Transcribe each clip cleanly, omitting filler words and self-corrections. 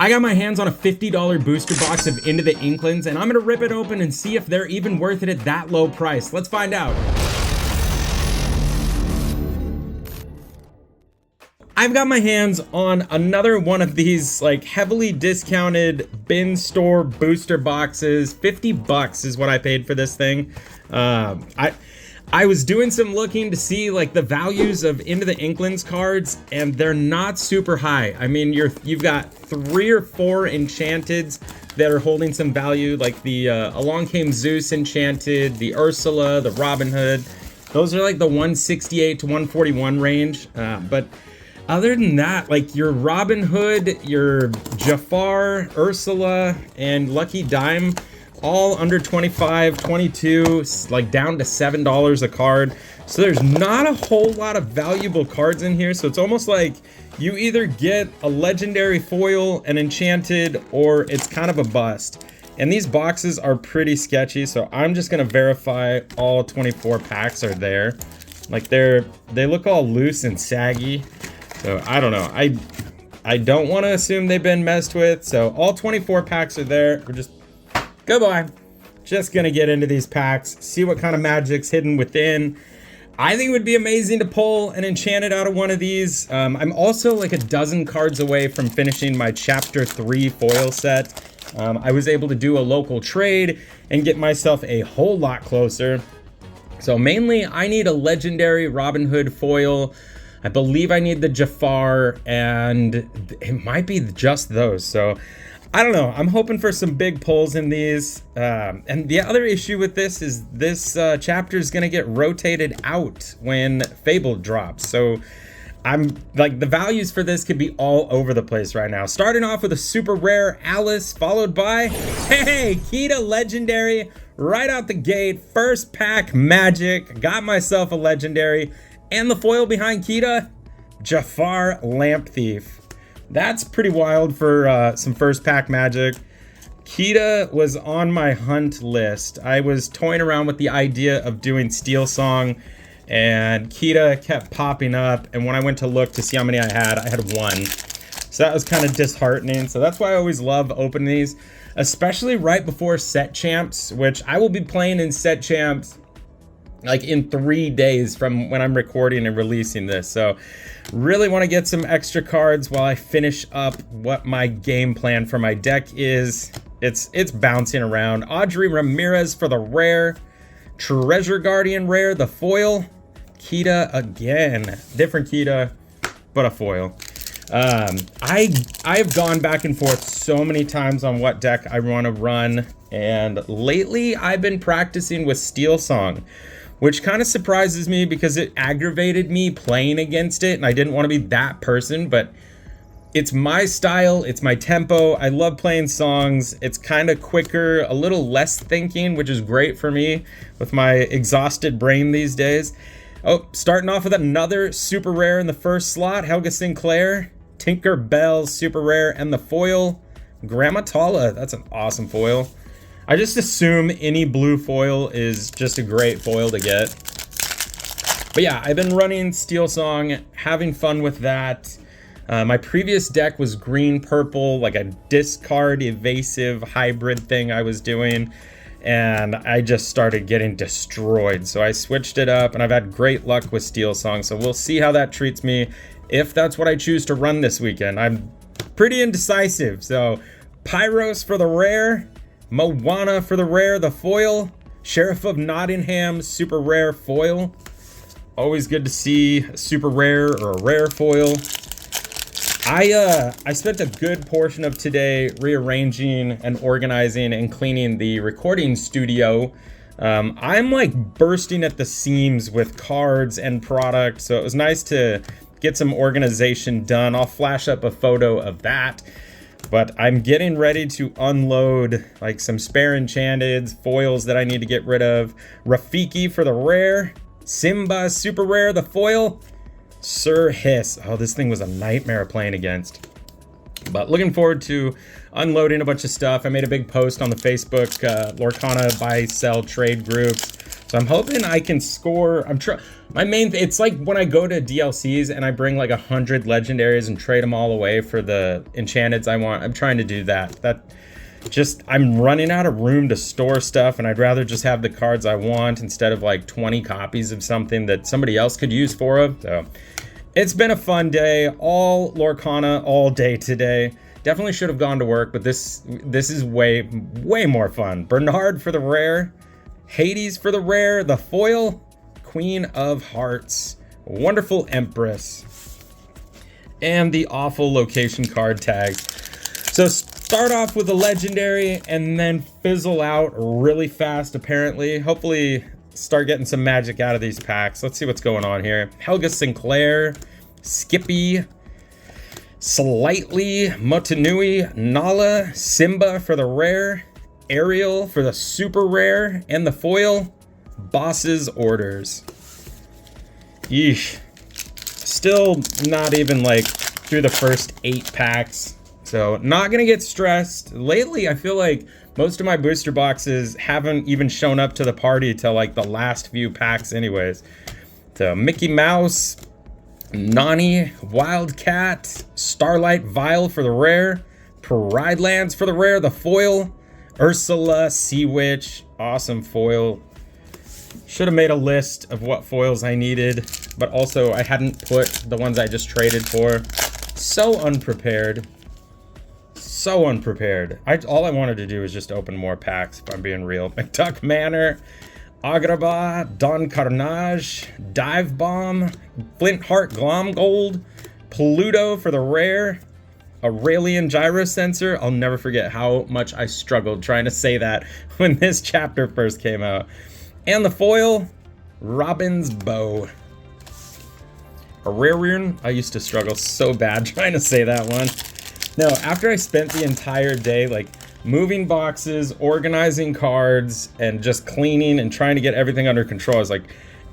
I got my hands on a $50 booster box of Into the Inklands, and I'm gonna rip it open and see if they're even worth it at that low price. Let's find out. I've got my hands on another one of these like heavily discounted bin store booster boxes. 50 bucks is what I paid for this thing. I was doing some looking to see like the values of Into the Inklands cards, and they're not super high. I mean, you've got 3 or 4 enchanteds that are holding some value, like the Along Came Zeus enchanted, the Ursula, the Robin Hood. Those are like the 168 to 141 range, but other than that, like your Robin Hood, your Jafar, Ursula, and Lucky Dime, all under 25, 22, like down to $7 a card. So there's not a whole lot of valuable cards in here. So it's almost like you either get a legendary foil, an enchanted, or it's kind of a bust. And these boxes are pretty sketchy, so I'm just gonna verify all 24 packs are there. Like they look all loose and saggy. So I don't know. I don't want to assume they've been messed with. So all 24 packs are there. We're just good boy. Just gonna get into these packs, see what kind of magic's hidden within. I think it would be amazing to pull an enchanted out of one of these. I'm also like a dozen cards away from finishing my Chapter 3 foil set. I was able to do a local trade and get myself a whole lot closer. So mainly I need a legendary Robin Hood foil. I believe I need the Jafar, and it might be just those. So I don't know. I'm hoping for some big pulls in these. And the other issue with this is this chapter is going to get rotated out when Fable drops. So I'm like, the values for this could be all over the place right now. Starting off with a super rare Alice, followed by, hey, Kita legendary right out the gate. First pack magic. Got myself a legendary. And the foil behind Kita, Jafar Lamp Thief. That's pretty wild for some first pack magic. Kita was on my hunt list. I was toying around with the idea of doing Steel Song, and Kita kept popping up, and when I went to look to see how many I had 1. So that was kind of disheartening. So that's why I always love opening these, especially right before set champs, which I will be playing in set champs like in 3 days from when I'm recording and releasing this. So really want to get some extra cards while I finish up what my game plan for my deck is. It's bouncing around. Audrey Ramirez for the rare, Treasure Guardian rare, the foil, Kita again, different Kita, but a foil. I've gone back and forth so many times on what deck I want to run, and lately I've been practicing with Steel Song, which kind of surprises me because it aggravated me playing against it, and I didn't want to be that person, but it's my style, it's my tempo. I love playing songs. It's kind of quicker, a little less thinking, which is great for me with my exhausted brain these days. Oh, starting off with another super rare in the first slot, Helga Sinclair, Tinker Bell super rare, and the foil, Grandma Tala. That's an awesome foil. I just assume any blue foil is just a great foil to get. But yeah, I've been running Steel Song, having fun with that. My previous deck was green-purple, like a discard evasive hybrid thing I was doing, and I just started getting destroyed. So I switched it up, and I've had great luck with Steel Song, so we'll see how that treats me if that's what I choose to run this weekend. I'm pretty indecisive, so Pyros for the rare, Moana for the rare, the foil, Sheriff of Nottingham super rare foil. Always good to see a super rare or a rare foil. I spent a good portion of today rearranging and organizing and cleaning the recording studio. I'm like bursting at the seams with cards and product, so it was nice to get some organization done. I'll flash up a photo of that. But I'm getting ready to unload like some spare enchanteds, foils that I need to get rid of. Rafiki for the rare, Simba super rare, the foil, Sir Hiss. Oh, this thing was a nightmare playing against. But looking forward to unloading a bunch of stuff. I made a big post on the Facebook Lorcana buy, sell, trade groups. So I'm hoping I can score. It's like when I go to DLCs and I bring like 100 legendaries and trade them all away for the enchanteds I want. I'm trying to do that. I'm running out of room to store stuff, and I'd rather just have the cards I want instead of like 20 copies of something that somebody else could use for them. So it's been a fun day, all Lorcana all day today. Definitely should have gone to work, but this is way more fun. Bernard for the rare, Hades for the rare, the foil, Queen of Hearts, Wonderful Empress, and the awful location card tags. So start off with a legendary and then fizzle out really fast, apparently. Hopefully start getting some magic out of these packs. Let's see what's going on here. Helga Sinclair, Skippy, Slightly, Motunui, Nala, Simba for the rare, Ariel for the super rare, and the foil, Boss's Orders. Yeesh. Still not even like through the first 8 packs. So not gonna get stressed. Lately, I feel like most of my booster boxes haven't even shown up to the party till like the last few packs anyways. So Mickey Mouse, Nani, Wildcat, Starlight Vial for the rare, Pride Lands for the rare, the foil, Ursula, Sea Witch, awesome foil. Should have made a list of what foils I needed, but also I hadn't put the ones I just traded for. So unprepared. So unprepared. All I wanted to do was just open more packs, if I'm being real. McDuck Manor, Agrabah, Don Carnage, Dive Bomb, Flint Heart Glom Gold, Pluto for the rare, Aurelian Gyro Sensor. I'll never forget how much I struggled trying to say that when this chapter first came out. And the foil, Robin's Bow. Aurelian, I used to struggle so bad trying to say that one. No, after I spent the entire day like moving boxes, organizing cards, and just cleaning and trying to get everything under control, I was like,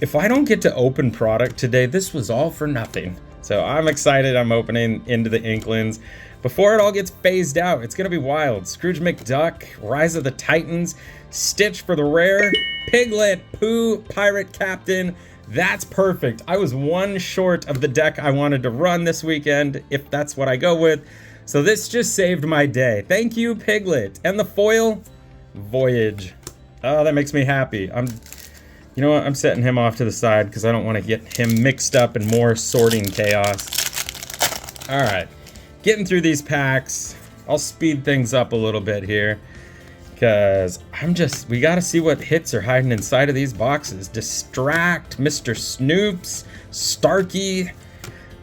if I don't get to open product today, this was all for nothing. So I'm excited. I'm opening into the Inklands before it all gets phased out. It's gonna be wild. Scrooge McDuck, Rise of the Titans, Stitch for the rare, Piglet, Pooh, Pirate Captain. That's perfect. I was one short of the deck I wanted to run this weekend, if that's what I go with. So this just saved my day. Thank you, Piglet. And the foil, Voyage. Oh, that makes me happy. You know what? I'm setting him off to the side because I don't want to get him mixed up in more sorting chaos. All right, getting through these packs. I'll speed things up a little bit here because we got to see what hits are hiding inside of these boxes. Distract, Mr. Snoops, Starkey,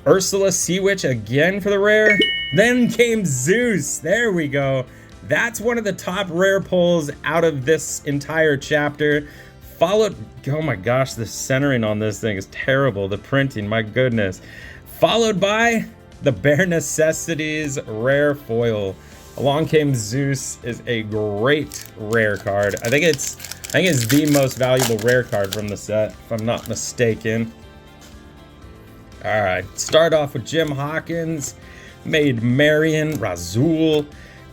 Ursula, Sea Witch again for the rare. Then came Zeus. There we go. That's one of the top rare pulls out of this entire chapter. Followed, oh my gosh, the centering on this thing is terrible. The printing, my goodness. Followed by the Bare Necessities rare foil. Along Came Zeus is a great rare card. I think it's the most valuable rare card from the set, if I'm not mistaken. All right, start off with Jim Hawkins, Maid Marian, Razul,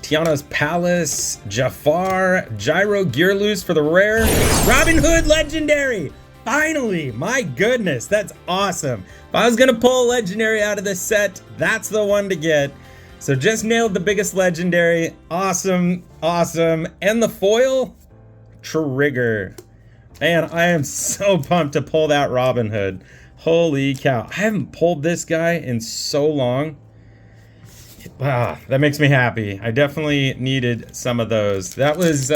Tiana's Palace, Jafar, Gyro Gearloose for the rare, Robin Hood Legendary. Finally, my goodness, that's awesome. If I was gonna pull a legendary out of this set, that's the one to get. So just nailed the biggest legendary. Awesome, awesome. And the foil, Trigger. Man, I am so pumped to pull that Robin Hood. Holy cow. I haven't pulled this guy in so long. That makes me happy. I definitely needed some of those. That was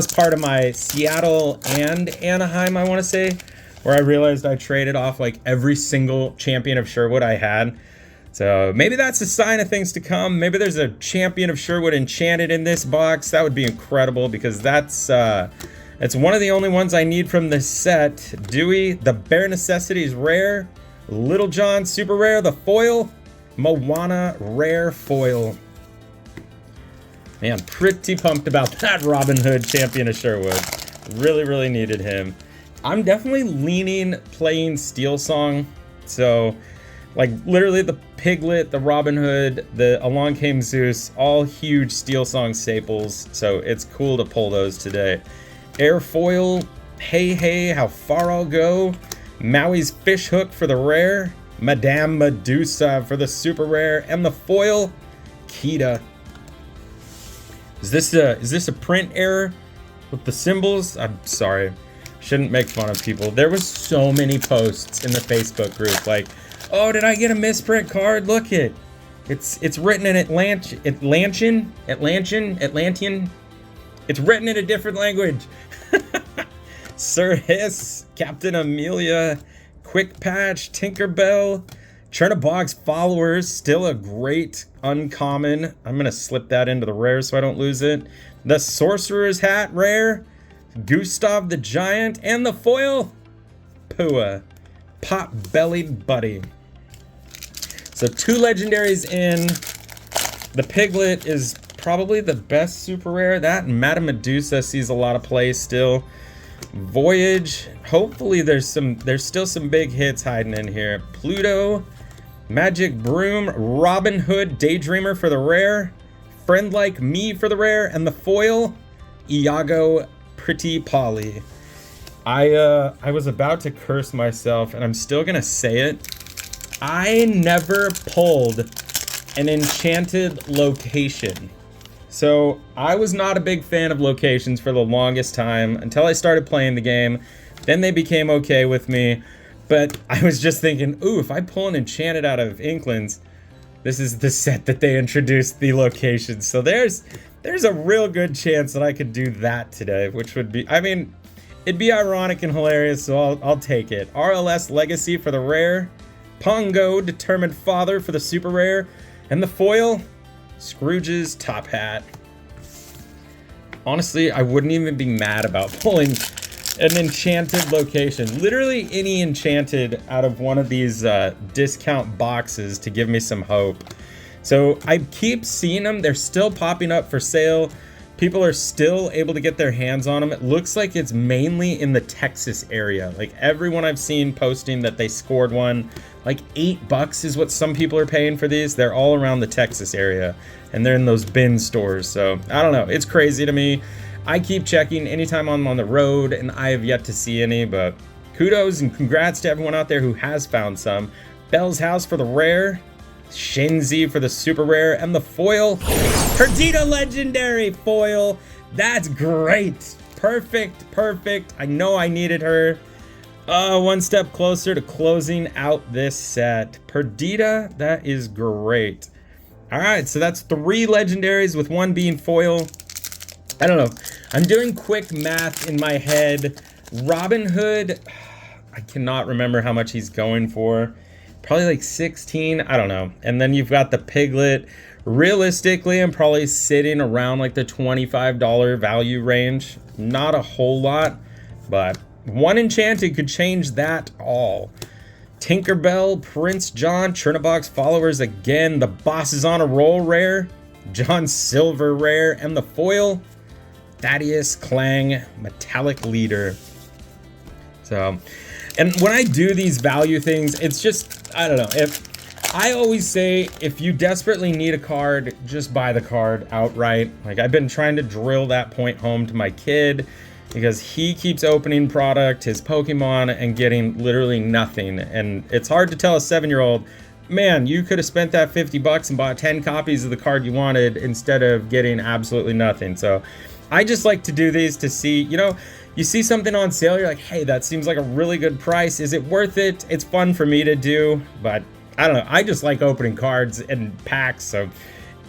part of my Seattle and Anaheim, I want to say, where I realized I traded off like every single champion of Sherwood I had. So maybe that's a sign of things to come. Maybe there's a champion of Sherwood enchanted in this box. That would be incredible because that's one of the only ones I need from this set. Dewey, the Bare Necessities rare, Little John super rare, the foil, Moana rare foil. Man, pretty pumped about that Robin Hood champion of Sherwood. Really, really needed him. I'm definitely leaning playing Steel Song. So Like literally the Piglet, the Robin Hood, the Along Came Zeus, all huge Steel Song staples. So it's cool to pull those today. Airfoil, Hey Hey, How Far I'll Go, Maui's Fish Hook for the rare, Madame Medusa for the super rare, and the foil, Kita. Is this a print error with the symbols? I'm sorry. Shouldn't make fun of people. There was so many posts in the Facebook group like, oh, did I get a misprint card? Look it. It's written in Atlantean. It's written in a different language. Sir Hiss, Captain Amelia, Quick Patch, Tinkerbell, Chernabox Followers, still a great uncommon. I'm gonna slip that into the rare so I don't lose it. The Sorcerer's Hat rare, Gustav the Giant, and the foil, Pua, Pot-Bellied Buddy. So 2 legendaries in. The Piglet is probably the best super rare. That and Madame Medusa sees a lot of play still. Voyage, hopefully there's still some big hits hiding in here. Pluto, Magic Broom, Robin Hood, Daydreamer for the rare, Friend Like Me for the rare, and the foil, Iago Pretty Polly. I was about to curse myself, and I'm still gonna say it. I never pulled an enchanted location. So I was not a big fan of locations for the longest time until I started playing the game. Then they became okay with me. But I was just thinking, ooh, if I pull an enchanted out of Inklands, this is the set that they introduced the locations. So there's a real good chance that I could do that today, which would be, I mean, it'd be ironic and hilarious, so I'll take it. RLS Legacy for the rare, Pongo Determined Father for the super rare, and the foil, Scrooge's Top Hat. Honestly, I wouldn't even be mad about pulling an enchanted location. Literally any enchanted out of one of these discount boxes to give me some hope. So I keep seeing them. They're still popping up for sale. People are still able to get their hands on them. It looks like it's mainly in the Texas area. Like everyone I've seen posting that they scored one, like $8 is what some people are paying for these. They're all around the Texas area and they're in those bin stores. So I don't know, it's crazy to me. I keep checking anytime I'm on the road and I have yet to see any, but kudos and congrats to everyone out there who has found some. Bell's House for the rare, Shinzi for the super rare, and the foil, Perdita Legendary foil. That's great. Perfect. I know I needed her. One step closer to closing out this set. Perdita, that is great. All right, so that's 3 legendaries with 1 being foil. I don't know. I'm doing quick math in my head. Robin Hood, I cannot remember how much he's going for. Probably like 16, I don't know. And then you've got the Piglet. Realistically, I'm probably sitting around like the $25 value range. Not a whole lot, but 1 enchanted could change that all. Tinkerbell, Prince John, Chernabox Followers again. The Boss is on a roll rare. John Silver rare, and the foil, Thaddeus Clang Metallic Leader. So, and when I do these value things, it's just, I don't know. I always say, if you desperately need a card, just buy the card outright. Like, I've been trying to drill that point home to my kid because he keeps opening product, his Pokemon, and getting literally nothing. And it's hard to tell a 7-year-old, man, you could have spent that $50 and bought 10 copies of the card you wanted instead of getting absolutely nothing. So I just like to do these to see, you know, you see something on sale, you're like, hey, that seems like a really good price. Is it worth it? It's fun for me to do, but I don't know. I just like opening cards and packs. So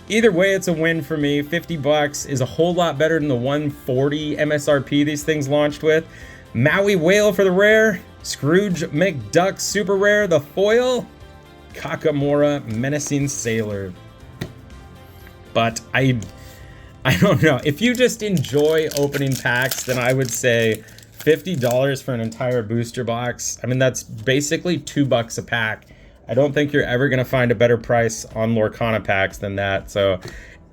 either way, it's a win for me. $50 is a whole lot better than the $140 MSRP these things launched with. Maui Whale for the rare, Scrooge McDuck super rare, the foil, Kakamora Menacing Sailor. But I don't know. If you just enjoy opening packs, then I would say $50 for an entire booster box. I mean, that's basically $2 a pack. I don't think you're ever going to find a better price on Lorcana packs than that. So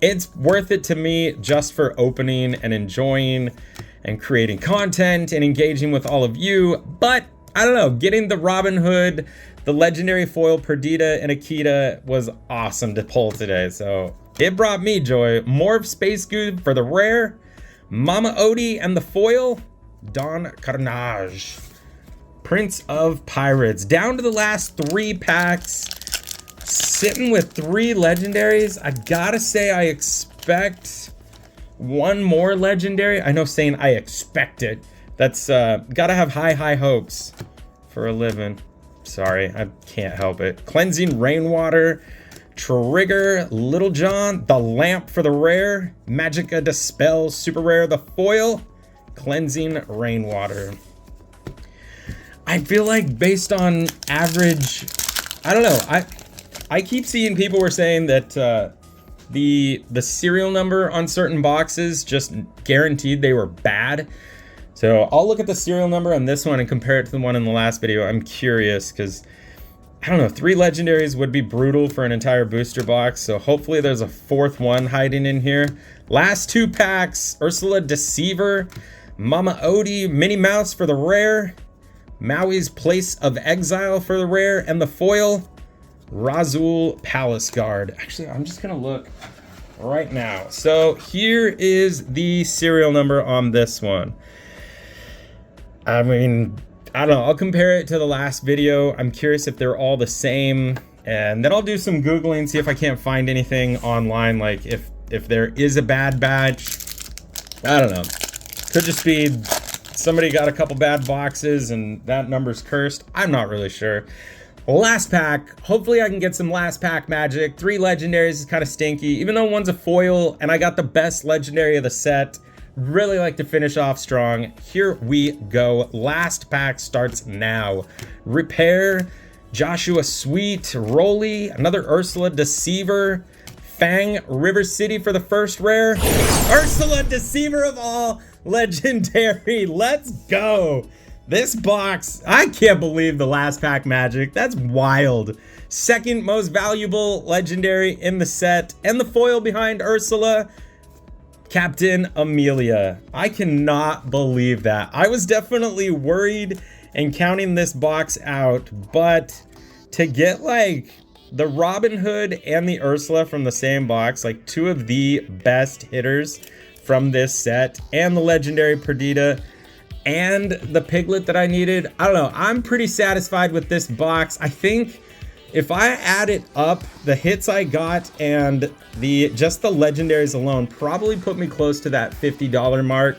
it's worth it to me just for opening and enjoying and creating content and engaging with all of you. But I don't know, getting the Robin Hood, the legendary foil Perdita and Akita was awesome to pull today. So it brought me joy. More of Space Goo for the rare, Mama Odie and the foil, Don Carnage, Prince of Pirates. Down to the last 3 packs, sitting with 3 legendaries. I gotta say I expect one more legendary. I know saying I expect it, that's gotta have high hopes for a living. Sorry, I can't help it. Cleansing Rainwater, Trigger, Little John, the Lamp for the rare, Magicka Dispel, super rare, the foil, Cleansing Rainwater. I feel like based on average, I don't know, I keep seeing people were saying that the serial number on certain boxes just guaranteed they were bad. So I'll look at the serial number on this one and compare it to the one in the last video. I'm curious because, I don't know, 3 legendaries would be brutal for an entire booster box. So hopefully there's a 4th one hiding in here. Last 2 packs, Ursula Deceiver, Mama Odie, Minnie Mouse for the rare, Maui's Place of Exile for the rare, and the foil, Razul Palace Guard. Actually, I'm just gonna look right now. So here is the serial number on this one. I mean, I don't know, I'll compare it to the last video. I'm curious if they're all the same, and then I'll do some Googling, see if I can't find anything online, like if there is a bad batch. I don't know. Could just be somebody got a couple bad boxes and that number's cursed. I'm not really sure. Last pack, hopefully I can get some last pack magic. 3 legendaries is kind of stinky, even though one's a foil and I got the best legendary of the set. Really like to finish off strong. Here we go. Last pack starts now. Repair, Joshua Sweet, Rolly, another Ursula Deceiver, Fang, River City for the first rare. Ursula Deceiver of all, legendary. Let's go. This box, I can't believe the last pack magic. That's wild. Second most valuable legendary in the set, and the foil behind Ursula, Captain Amelia. I cannot believe that. I was definitely worried and counting this box out, but to get like the Robin Hood and the Ursula from the same box, like 2 of the best hitters from this set, and the legendary Perdita and the Piglet that I needed, I don't know, I'm pretty satisfied with this box. I think if I added up the hits I got and just the legendaries alone, probably put me close to that $50 mark.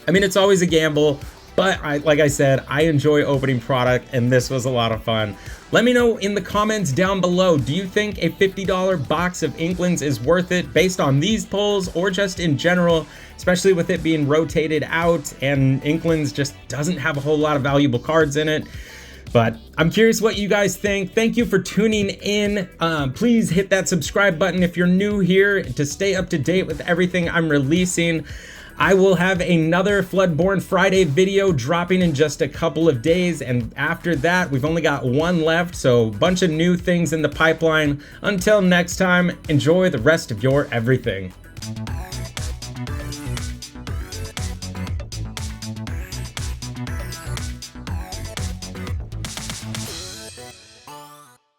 I mean, it's always a gamble, but like I said, I enjoy opening product and this was a lot of fun. Let me know in the comments down below, do you think a $50 box of Inklands is worth it based on these pulls or just in general, especially with it being rotated out and Inklands just doesn't have a whole lot of valuable cards in it? But I'm curious what you guys think. Thank you for tuning in. Please hit that subscribe button if you're new here to stay up to date with everything I'm releasing. I will have another Floodborne Friday video dropping in just a couple of days, and after that, we've only got 1 left, so a bunch of new things in the pipeline. Until next time, enjoy the rest of your everything.